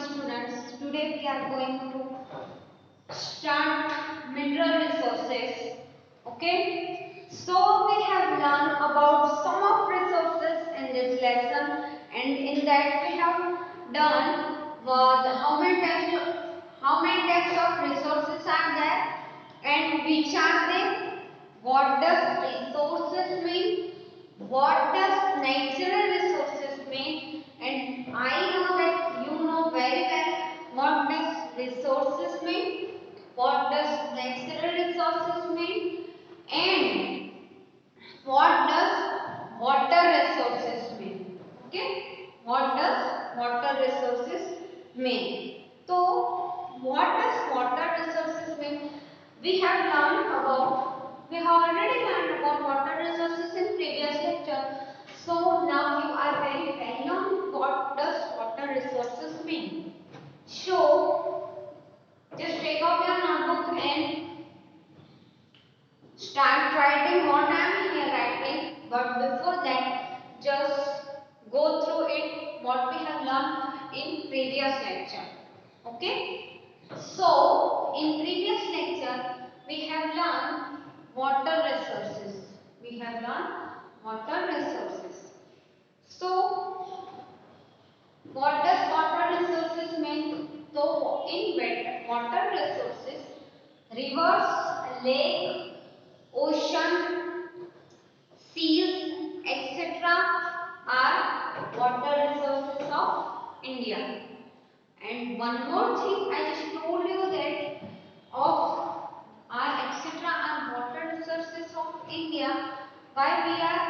students. Today we are going to start mineral resources. Okay. So we have learned about some of resources in this lesson, and in that we have done how many types of resources are there, and which are they? What does resources mean? What does natural resources mean? And I know that you know very well what does resources mean, what does natural resources mean, and what does water resources mean. Okay, what does water resources mean? So what does water resources mean? We have already learned about water resources in previous lecture. So now you are very well known what does water resources mean. So just take out your notebook and start writing what I am here writing. But before that, just go through it what we have learned in previous lecture. Okay? So in previous lecture we have learned water resources. We have learned water resources. So what does water resources mean? So in water resources, rivers, lake, ocean, seas, etc. are water resources of India. And one more thing, I just told you that of are etc. are water resources of India. Why we are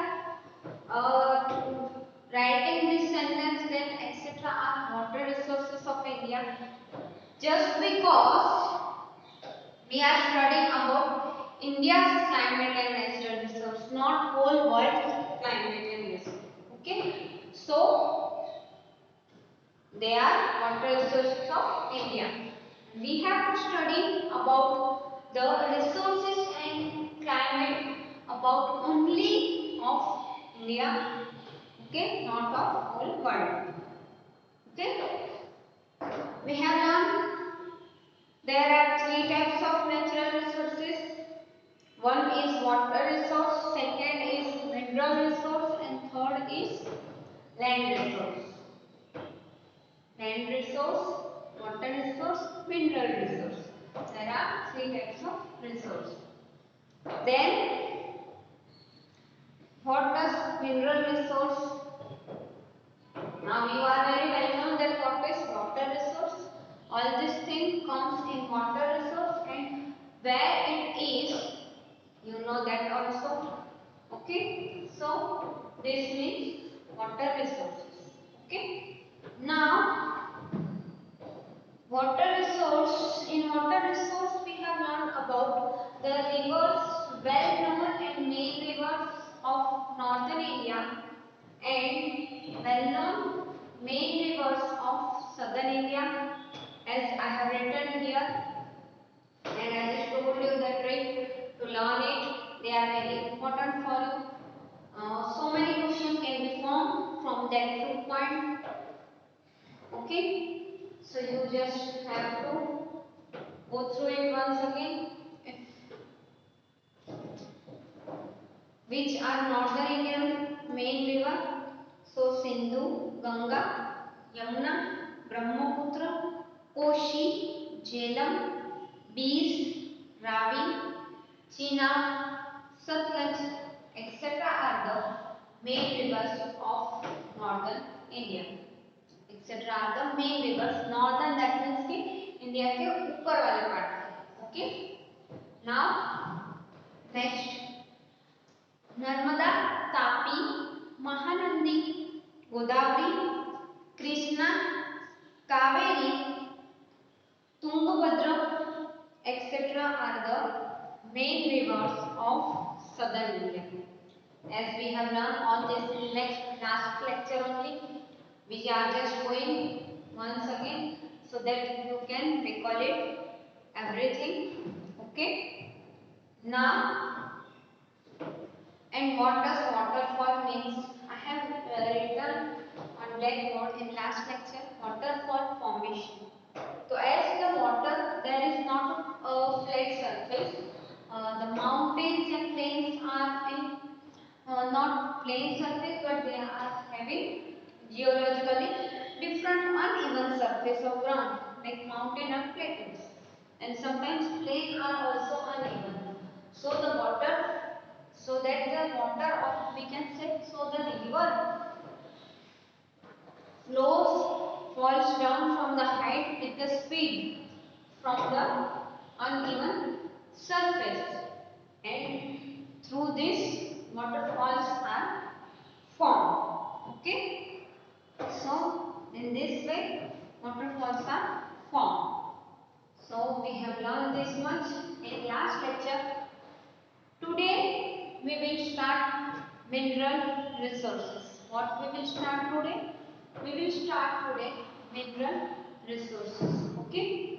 writing this sentence that etc. are water resources of India? Just because we are studying about India's climate and natural resource, not whole world's climate and resource. Okay, so they are water resources of India. We have to study about the resources and climate about only of India. Okay, not of whole world. Okay, we have learned there are three types of natural resources. One is water resource, second is mineral resource, and third is land resource. Land resource, water resource, mineral resource. There are three types of resource. Then, what does mineral resource? Now you are very well known that what is water resource. All this thing comes in water resource, and where it is, you know that also. Okay, so this means water resources. Okay, now water resource, in water resource we have learned about the rivers, well known and main rivers of northern India, and well known main rivers of southern India, as I have written here, and I just told you the trick to learn it. They are very important for you. So many questions can be formed from that two point. Okay, so you just have to go through it once again. Which are northern Indian main river? So Sindhu, Ganga, Yamuna, Brahmaputra, Koshi, Jhelum, Beas, Ravi, Chenab, Satluj, etc. are the main rivers of northern India. Etc. are the main rivers. Northern that means कि India के ऊपर वाले part. Okay. Now next, Narmada, Tapi, Mahanadi, Godavari, Krishna, Kaveri, Tungabhadra, etc. are the main rivers of southern India. As we have learned all this in last lecture only, we are just going once again so that you can recall it everything. Okay. Now, and what does waterfall means? I have written on blackboard in last lecture, waterfall formation. So as the water, there is not a flat surface. The mountains and plains are in not plain surface, but they are having geologically different uneven surface of ground, like mountain and plateaus. And sometimes plain are also uneven. So the water, so that the water of, we can say, so the river flows, falls down from the height with the speed from the uneven surface, and through this waterfalls are formed. Okay, so in this way waterfalls are formed. So we have learned this much in last lecture. Today we will start mineral resources. What we will start today? We will start today mineral resources. Okay.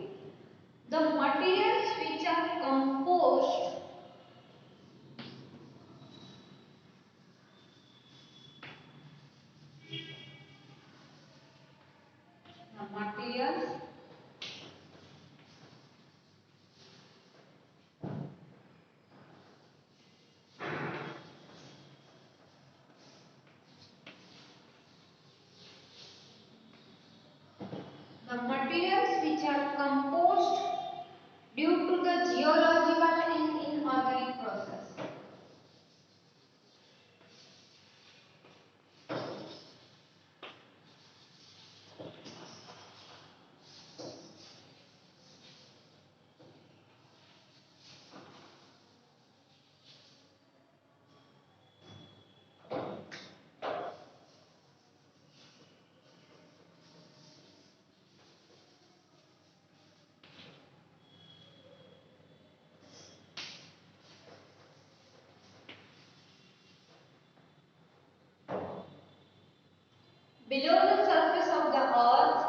The materials which are composed, the materials the materials which are composed due to the geological and inorganic process. Below the surface of the earth,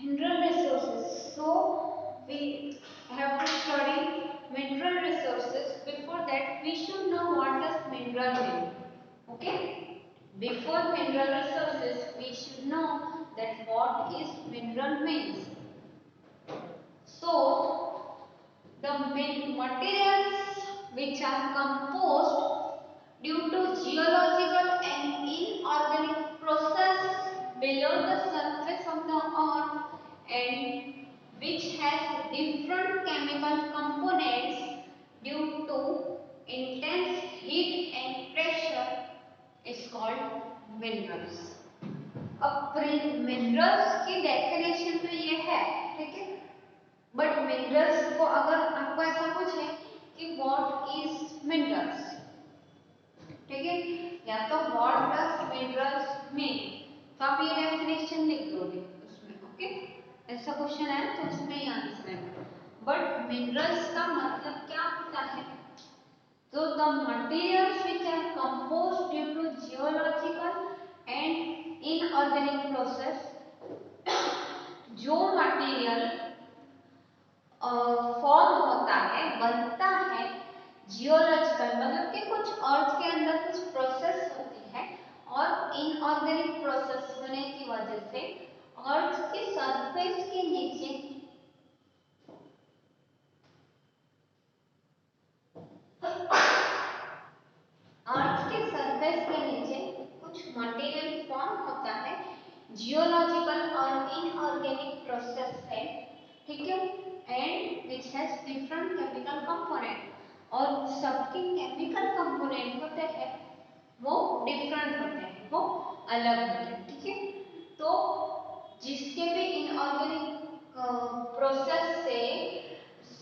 mineral resources. So we have to study mineral resources. Before that, we should know what does mineral mean. Okay? Before mineral resources, we should know that what is mineral means. which are composed due to geological and inorganic process below the surface of the earth and which has different chemical components due to intense heat and pressure is called minerals. अब minerals की definition तो ये है, ठीक है, but minerals को अगर आपको ऐसा पूछे कि व्हाट इज मिनरल्स, ठीक है, या तो व्हाट डज मिनरल्स मीन, तो आप ये डेफिनेशन लिख दोगे उसमें, ओके, ऐसा क्वेश्चन है तो उसमें ये आंसर है। बट मिनरल्स का मतलब क्या होता है, तो the materials which are composed due to geological and inorganic process, जो मटेरियल फॉर्म होता है, बनता है जियोलॉजिकल, मतलब कि कुछ अर्थ के अंदर कुछ प्रोसेस होती है और इनऑर्गेनिक प्रोसेस होने की वजह से अर्थ के सरफेस के नीचे कुछ मटेरियल फॉर्म होता है जियोलॉजिकल और इनऑर्गेनिक प्रोसेस से, ठीक है, and which has different chemical component, और सबके केमिकल कंपोनेंट होते हैं वो डिफरेंट होते हैं, वो अलग होते हैं, ठीक है। तो जिसके भी इनऑर्गेनिक प्रोसेस से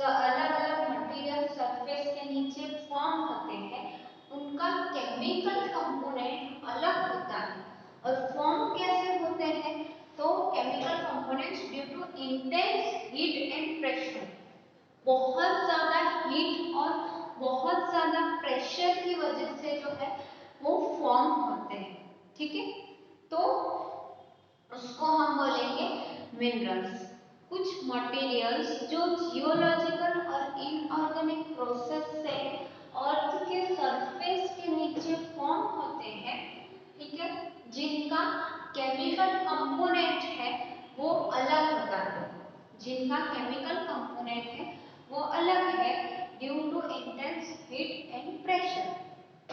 अलग अलग मटेरियल सरफेस के नीचे फॉर्म होते हैं, उनका केमिकल कंपोनेंट अलग होता है। और फॉर्म कैसे होते हैं, तो chemical components due to intense heat and pressure, बहुत ज्यादा हीट और बहुत ज्यादा प्रेशर की वजह से जो है वो फॉर्म होते हैं, ठीक है। तो उसको हम बोलेंगे मिनरल्स। कुछ मटेरियल्स जो जियोलॉजिकल और इनऑर्गेनिक प्रोसेस से अर्थ के सरफेस के नीचे फॉर्म होते हैं, ठीक है, जिनका केमिकल कंपोनेंट है वो अलग होता है, जिनका केमिकल कंपोनेंट है वो अलग है due to intense heat and pressure,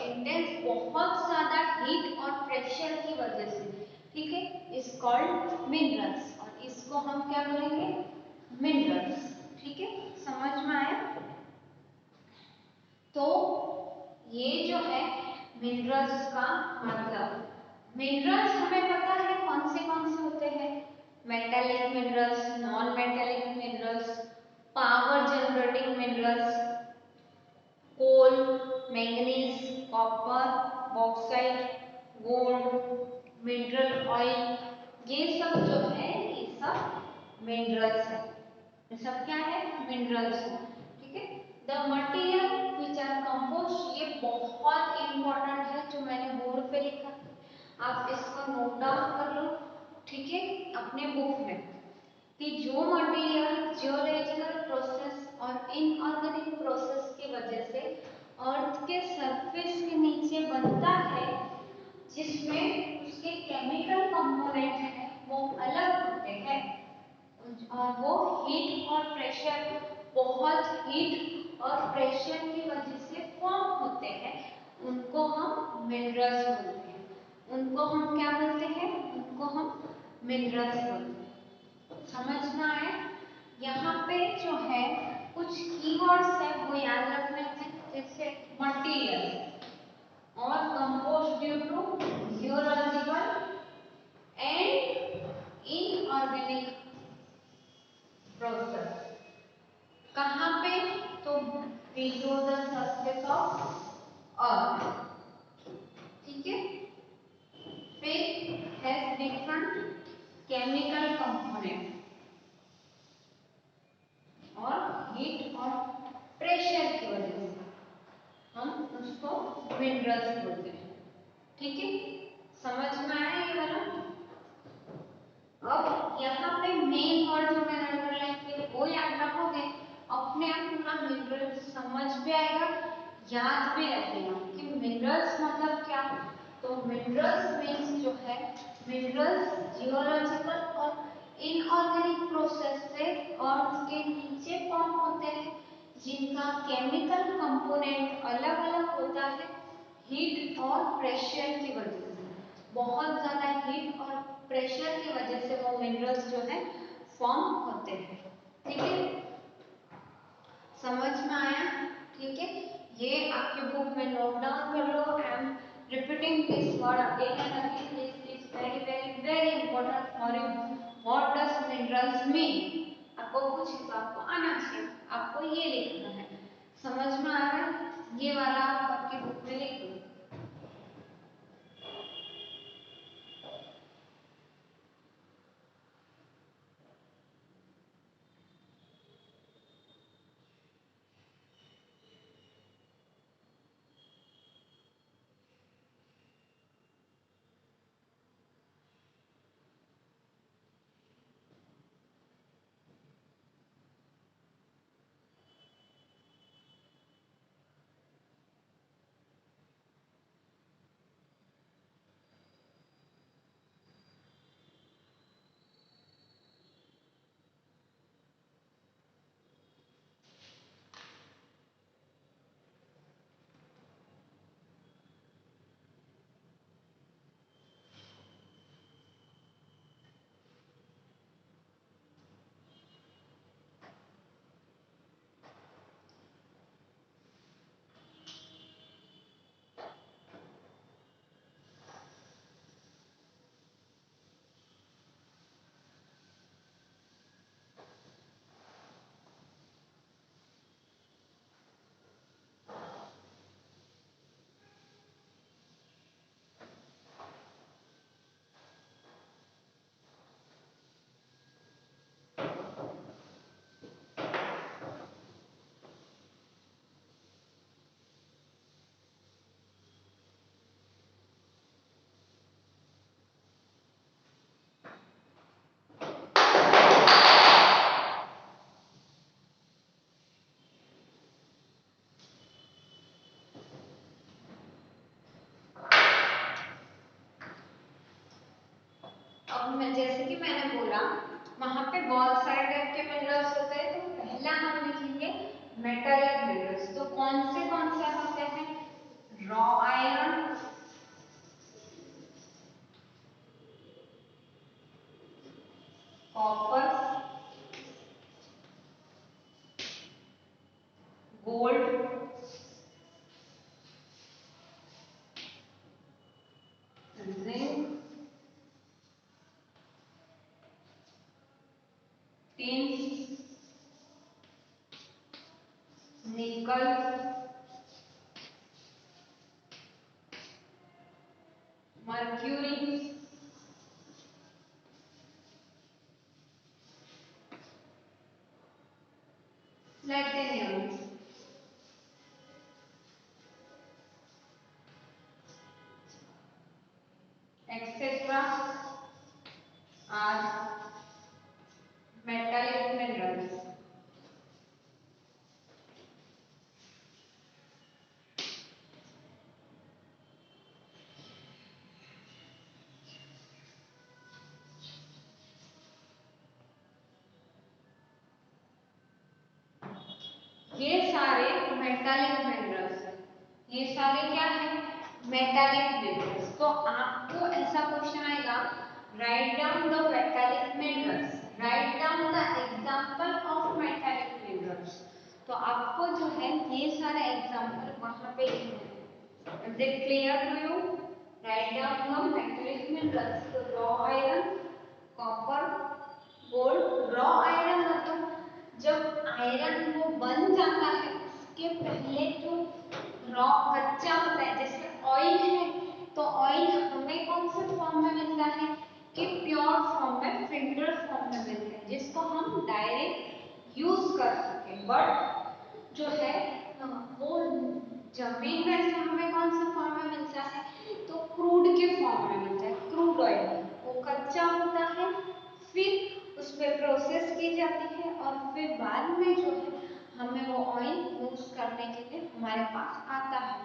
intense बहुत ज्यादा हीट और प्रेशर की वजह से, ठीक है, इज कॉल्ड मिनरल्स, और इसको हम क्या बोलेंगे, मिनरल्स, ठीक है, समझ में आया। तो ये जो है मिनरल्स का मतलब, मिनरल्स हमें पता है कौन से होते हैं, metallic minerals, non metallic minerals, power generating minerals, coal, manganese, copper, bauxite, gold, mineral oil, ये सब जो है ये सब मिनरल्स है, ये सब क्या है, मिनरल्स है, ठीक है। The material which are composed, ये बहुत इंपॉर्टेंट है जो मैंने बोर्ड पे लिखा, आप इसको नोट डाउन कर लो, ठीक है, अपने बुक में, कि जो मटेरियल जियोलॉजिकल प्रोसेस और इनऑर्गेनिक प्रोसेस की वजह से अर्थ के सरफेस के नीचे बनता है, जिसमें उसके केमिकल कंपोनेंट है वो अलग होते हैं, और वो हीट और प्रेशर, बहुत हीट और प्रेशर की वजह से फॉर्म होते हैं, उनको हम मिनरल्स बोलते हैं, उनको हम क्या बोलते हैं, उनको हम मिनरल्स बोलते हैं। समझ में आए, यहाँ पे जो है कुछ कीवर्ड्स है वो याद रखने हैं, जैसे मटेरियल और composed due to geological and inorganic process, कहाँ पे, तो below the surface of earth, ठीक है, फिर हैज डिफरेंट केमिकल कंपोनेंट और हीट और प्रेशर की वजह से हम उसको मिनरल्स बोलते हैं, ठीक है, समझ में आया ये वाला। अब यहाँ पे मेन वर्ड जो मैंने अंडरलाइन किया वो याद रखोगे, अपने आप पूरा मिनरल्स समझ भी आएगा, याद भी रखेगा कि मिनरल्स मतलब क्या। तो मिनरल्स मीन्स जो है, मिनरल्स जियोलॉजिकल और इनऑर्गेनिक प्रोसेस से अर्थ के नीचे फॉर्म होते हैं, जिनका केमिकल कंपोनेंट अलग अलग होता है हीट और प्रेशर की वजह से। बहुत ज्यादा हीट और प्रेशर की वजह से वो मिनरल्स जो है फॉर्म होते हैं। ठीक है, समझ में आया? ठीक है, ये आपके बुक में नोट डाउन कर लो। I am repeating this word again and again, this is very very very important for you. What does minerals mean? आपको कुछ तो आपको आना चाहिए, आपको ये लिखना है। समझ में आ रहा है? ये वाला आप आपकी बुक में लिख दो। अब मैं जैसे कि मैंने बोला वहां पे बहुत सारे टाइप के मिनरल्स होते हैं, तो पहला हम लिखेंगे मेटालिक मिनरल्स। तो कौन से होते हैं? Raw iron, copper, gold, zinc, tin, nickel, mercury, platinum, etcetera are metallic minerals. ये सारे मेटालिक मिनरल्स हैं। ये सारे क्या है? Metallic minerals. तो आपको ऐसा क्वेश्चन आएगा, write down the metallic minerals, write down the example of metallic minerals. तो आपको जो है ये सारे एग्जांपल वहां पे लिखने हैं। Is it clear to you? Write down the metallic minerals. तो raw iron, copper, gold. Raw iron मतलब जब आयरन वो बन जाता है उसके पहले जो रॉ कच्चा होता है, जैसे ऑयल है, तो ऑयल हमें कौन से फॉर्म में मिलता है? कि प्योर फॉर्म में, फिल्टर फॉर्म में मिलता है, जिसको हम डायरेक्ट यूज कर सके। बट जो है वो जमीन में से हमें कौन से फॉर्म में मिलता है? तो क्रूड के फॉर्म में मिलता है, क्रूड ऑयल। वो कच्चा होता है, फिर उस पर प्रोसेस की जाती है और फिर बाद में जो है हमें वो ऑयल यूज करने के लिए हमारे पास आता है।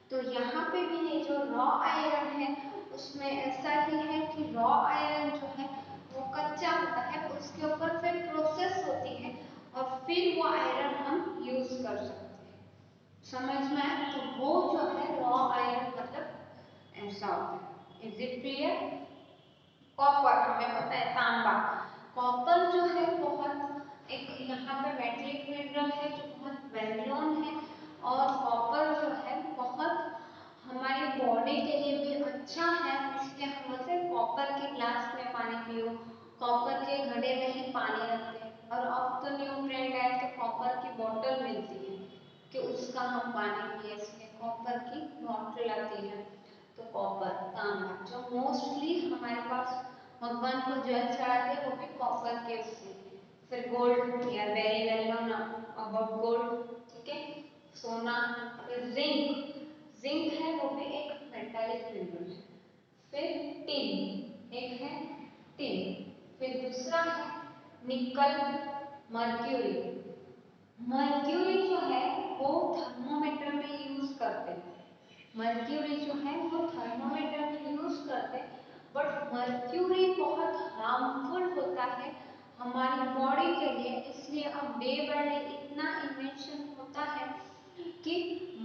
तो यहाँ पे भी ये जो रॉ आयरन है उसमें ऐसा ही है कि रॉ आयरन जो है वो कच्चा होता है, उसके ऊपर फिर प्रोसेस होती है और फिर वो आयरन हम यूज समझ में आया? तो वो जो है रॉ आयरन मतलब ऐसा होता है। Is it clear? कॉपर हमें पता है, तांबा। कॉपर जो है बहुत एक यहाँ पे मेटलिक मिनरल है जो बहुत वेल नोन है, और कॉपर जो है बहुत हमारी बॉडी के लिए भी अच्छा है, इसलिए हम बोलते हैं कॉपर के ग्लास में पानी पियो, कॉपर के घड़े में ही पानी रखते हैं। और अब तो न्यू ट्रेंड है तो कॉपर की बोतल मिलती है कि उसका हम पानी पिए, इसलिए कॉपर की बॉटल आती है। तो कॉपर, तांबा जो मोस्टली हमारे पास भगवान को जल चढ़ाते हैं वो भी कॉपर के उससे। फिर gold, we are very well known about gold, ठीक है, सोना। फिर जिंक, जिंक है वो भी एक मेटालिक मिनरल है। फिर टिन, एक है टिन। फिर दूसरा है निकल, मर्क्यूरी। मर्क्यूरी जो है वो थर्मोमीटर में यूज करते हैं। मर्क्यूरी जो है वो थर्मोमीटर में यूज करते हैं, बट मर्क्यूरी बहुत हार्मफुल होता है हमारी बॉडी के लिए। इसलिए अब डे बाय डे इतना इन्वेंशन होता है कि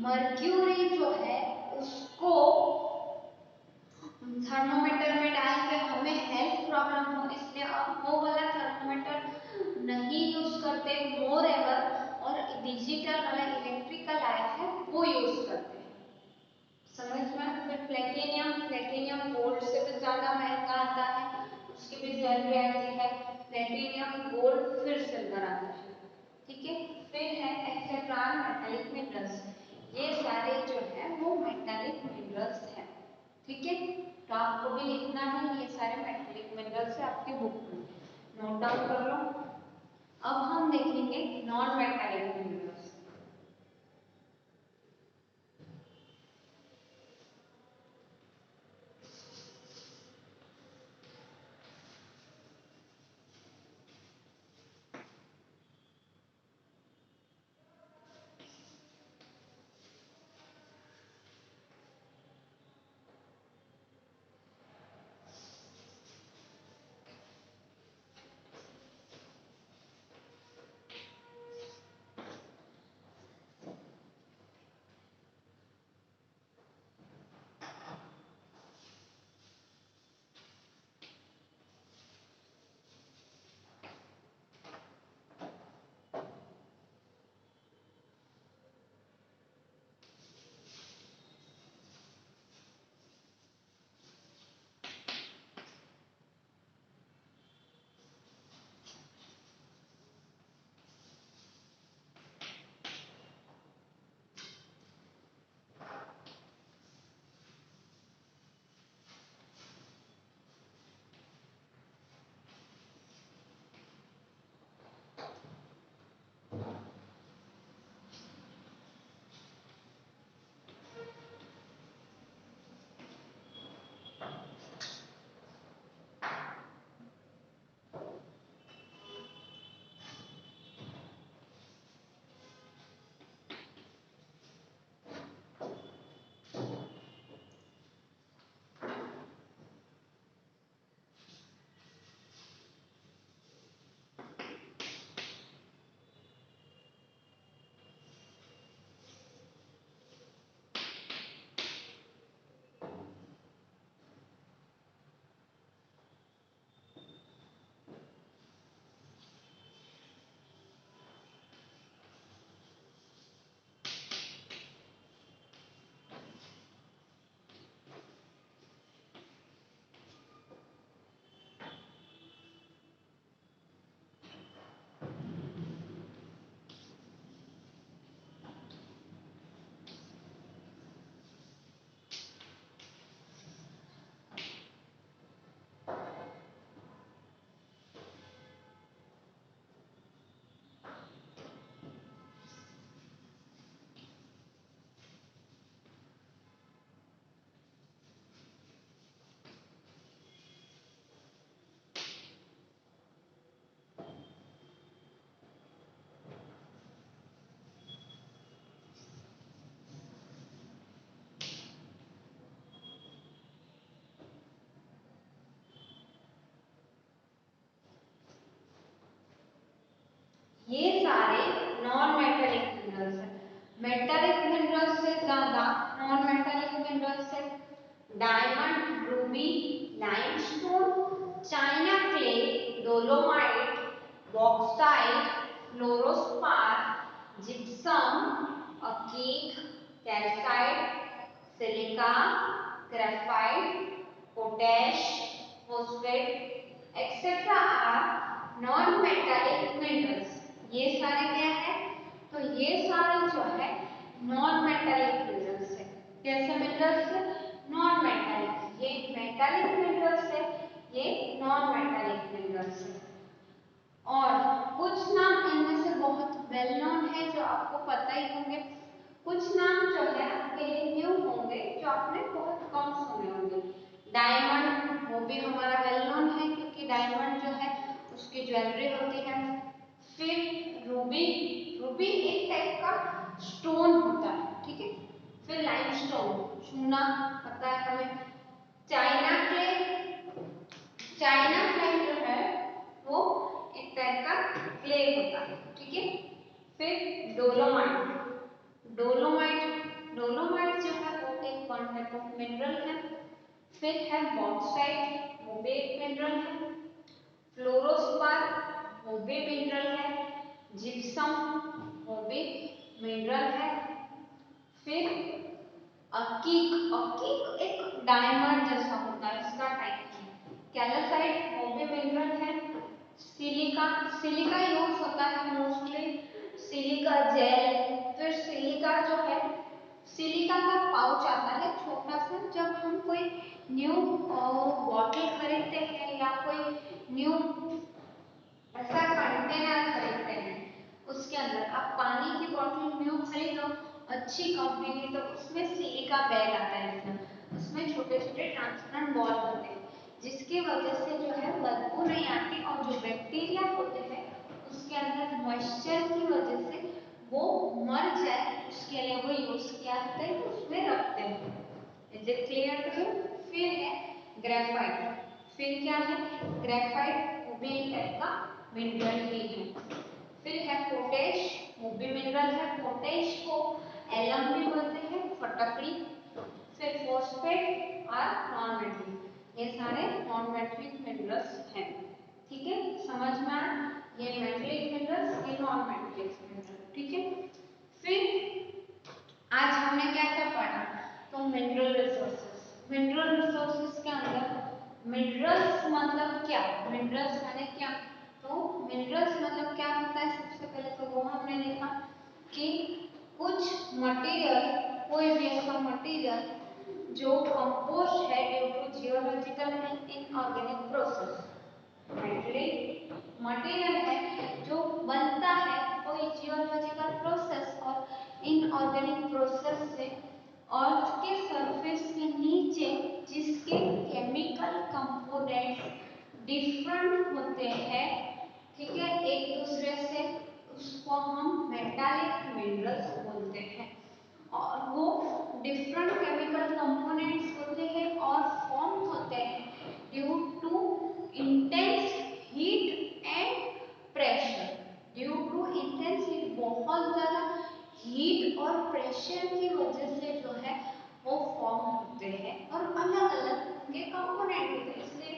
मर्क्यूरी जो है उसको थर्मोमीटर में डाल के हमें हेल्थ प्रॉब्लम हो, इसलिए अब वो वाला थर्मोमीटर नहीं यूज करते मोर एवर, और डिजिटल वाला इलेक्ट्रिकल आया है वो यूज करते हैं। समझ में? फिर प्लेटिनियम, प्लेटिनियम गोल्ड से भी ज्यादा महंगा आता है, उसकी भी ज्वेलरी आती है। प्लेटिनियम, गोल्ड, फिर सिल्वर आता है, ठीक है। फिर है एक्सेट्रा मेटालिक मिनरल्स, ये सारे जो है वो मेटालिक मिनरल्स हैं, ठीक है। तो आपको भी लिखना है ये सारे मेटालिक मिनरल्स है आपकी बुक में, नोट डाउन कर लो। अब हम देखेंगे non metallic minerals. Diamond, ruby, limestone, china clay, dolomite, bauxite, fluorspar, gypsum, अकीक, calcite, silica, graphite, potash, phosphate etcetera are non metallic minerals. ये सारे क्या है? तो ये सारे जो है नॉन मेटालिक मिनरल्स है। कैसे मिनरल्स है? Non metallic. ये मेटालिक मिनरल्स है, ये नॉन मेटालिक मिनरल्स है। और कुछ नाम इनमें से बहुत वेल नोन है जो आपको पता ही होंगे, कुछ नाम जो है आपके लिए न्यू होंगे जो आपने बहुत कम सुने होंगे। डायमंड, वो भी हमारा वेल नोन है क्योंकि डायमंड जो है उसकी ज्वेलरी होती है। फिर रूबी, रूबी एक टाइप का स्टोन होता है, ठीक है। फिर लाइमस्टोन, चूना पता है हमें। चाइना क्ले, चाइना क्ले जो है वो एक टाइप का क्ले होता है, ठीक है। फिर डोलोमाइट, डोलोमाइट, डोलोमाइट जो है वो एक वन टाइप ऑफ मिनरल है। फिर है बॉक्साइट, वो भी एक मिनरल है। फ्लोरोस्पार, वो भी मिनरल है। जिप्सम, वो भी मिनरल है। फिर अकीक, अकीक एक डायमंड जैसा होता है, इसका टाइप है। कैल्साइट, वो भी मिनरल है। सिलिका, सिलिका यूज होता है मोस्टली सिलिका जेल। फिर सिलिका जो है, सिलिका का पाउच आता है छोटा सा, जब हम कोई न्यू बॉटल खरीदते हैं या कोई न्यू ऐसा कंटेनर खरीदते हैं, उसके अंदर आप पानी की बॉटल न्यू खरीदो अच्छी कंपनी की, तो उसमें सिलिका बैग आता है इसमें, उसमें छोटे छोटे ट्रांसपेरेंट बॉल होते हैं जिसकी वजह से जो है बदबू नहीं आती और जो बैक्टीरिया होते हैं उसके अंदर मॉइस्चर की वजह से वो मर जाए, उसके लिए वो यूज किया जाता है, उसमें रखते हैं। Is it clear to you? फिर है ग्रेफाइट, फिर क्या है? ग्रेफाइट वो भी एक टाइप का मिनरल ही है। फिर है पोटैश, वो भी मिनरल है। पोटैश को एलम भी बोलते हैं, फटकड़ी। फिर फॉस्फेट और नॉन मेटलिक, ये सारे नॉन मेटलिक मिनरल्स हैं, ठीक है। समझ में आया? ये मेटलिक मिनरल्स, ये नॉन मेटलिक मिनरल, ठीक है। फिर आज हमने क्या क्या पढ़ा? तो मिनरल रिसोर्सेज, मिनरल रिसोर्सेज के अंदर मिनरल्स मतलब क्या? मिनरल्स माने क्या? तो मिनरल्स मतलब क्या होता है? सबसे पहले तो वो हमने देखा कि कुछ मटेरियल, कोई भी ऐसा मटेरियल जो कंपोज्ड है due to geological and inorganic process, material है जो बनता है कोई जियोलॉजिकल प्रोसेस और इनऑर्गेनिक प्रोसेस से अर्थ के सरफेस के नीचे, जिसके केमिकल कंपोनेंट्स डिफरेंट होते हैं, ठीक है, एक दूसरे से, उसको हम मेटालिक मिनरल्स बोलते हैं। और वो डिफरेंट केमिकल कंपोनेंट्स होते हैं और फॉर्म होते हैं due to intense heat and pressure. Due to intense heat, बहुत ज्यादा हीट और प्रेशर की वजह से जो है वो फॉर्म होते हैं और अलग अलग उनके कंपोनेंट होते हैं। इसलिए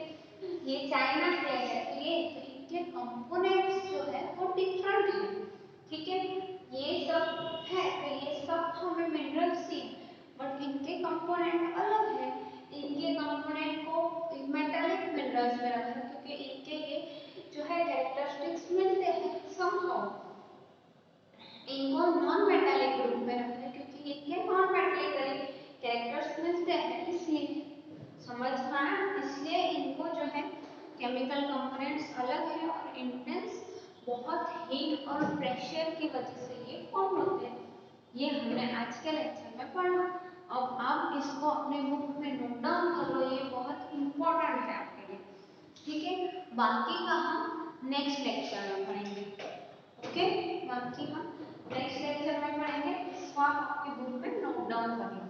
ये चाइना क्ले है तो ये इनके कंपोनेंट्स जो है वो डिफरेंट है, ठीक है। ये सब है तो ये सब हमें मिनरल्स ही, बट इनके कंपोनेंट अलग है। इनके कंपोनेंट को मेटालिक मिनरल्स में रखा क्योंकि इनके ये जो है कैरेक्टरिस्टिक्स मिलते हैं समहाउ। इनको नॉन मेटालिक ग्रुप में रखा है क्योंकि इनके नॉन मेटालिक कैरेक्टर्स मिलते हैं, इसलिए समझ में आया। इसलिए इनको जो है केमिकल कंपोनेंट्स अलग है और इंटेंस बहुत हीट और प्रेशर की वजह से ये फॉर्म होते हैं। ये हमने आज के लेक्चर में पढ़ा। अब आप इसको अपने बुक में नोट डाउन कर लो, ये बहुत इंपॉर्टेंट है आपके लिए, ठीक है। बाकी का हम नेक्स्ट लेक्चर में पढ़ेंगे, ओके। बाकी हम नेक्स्ट लेक्चर में पढ़ेंगे, इसको आप आपके बुक में नोट डाउन कर लो।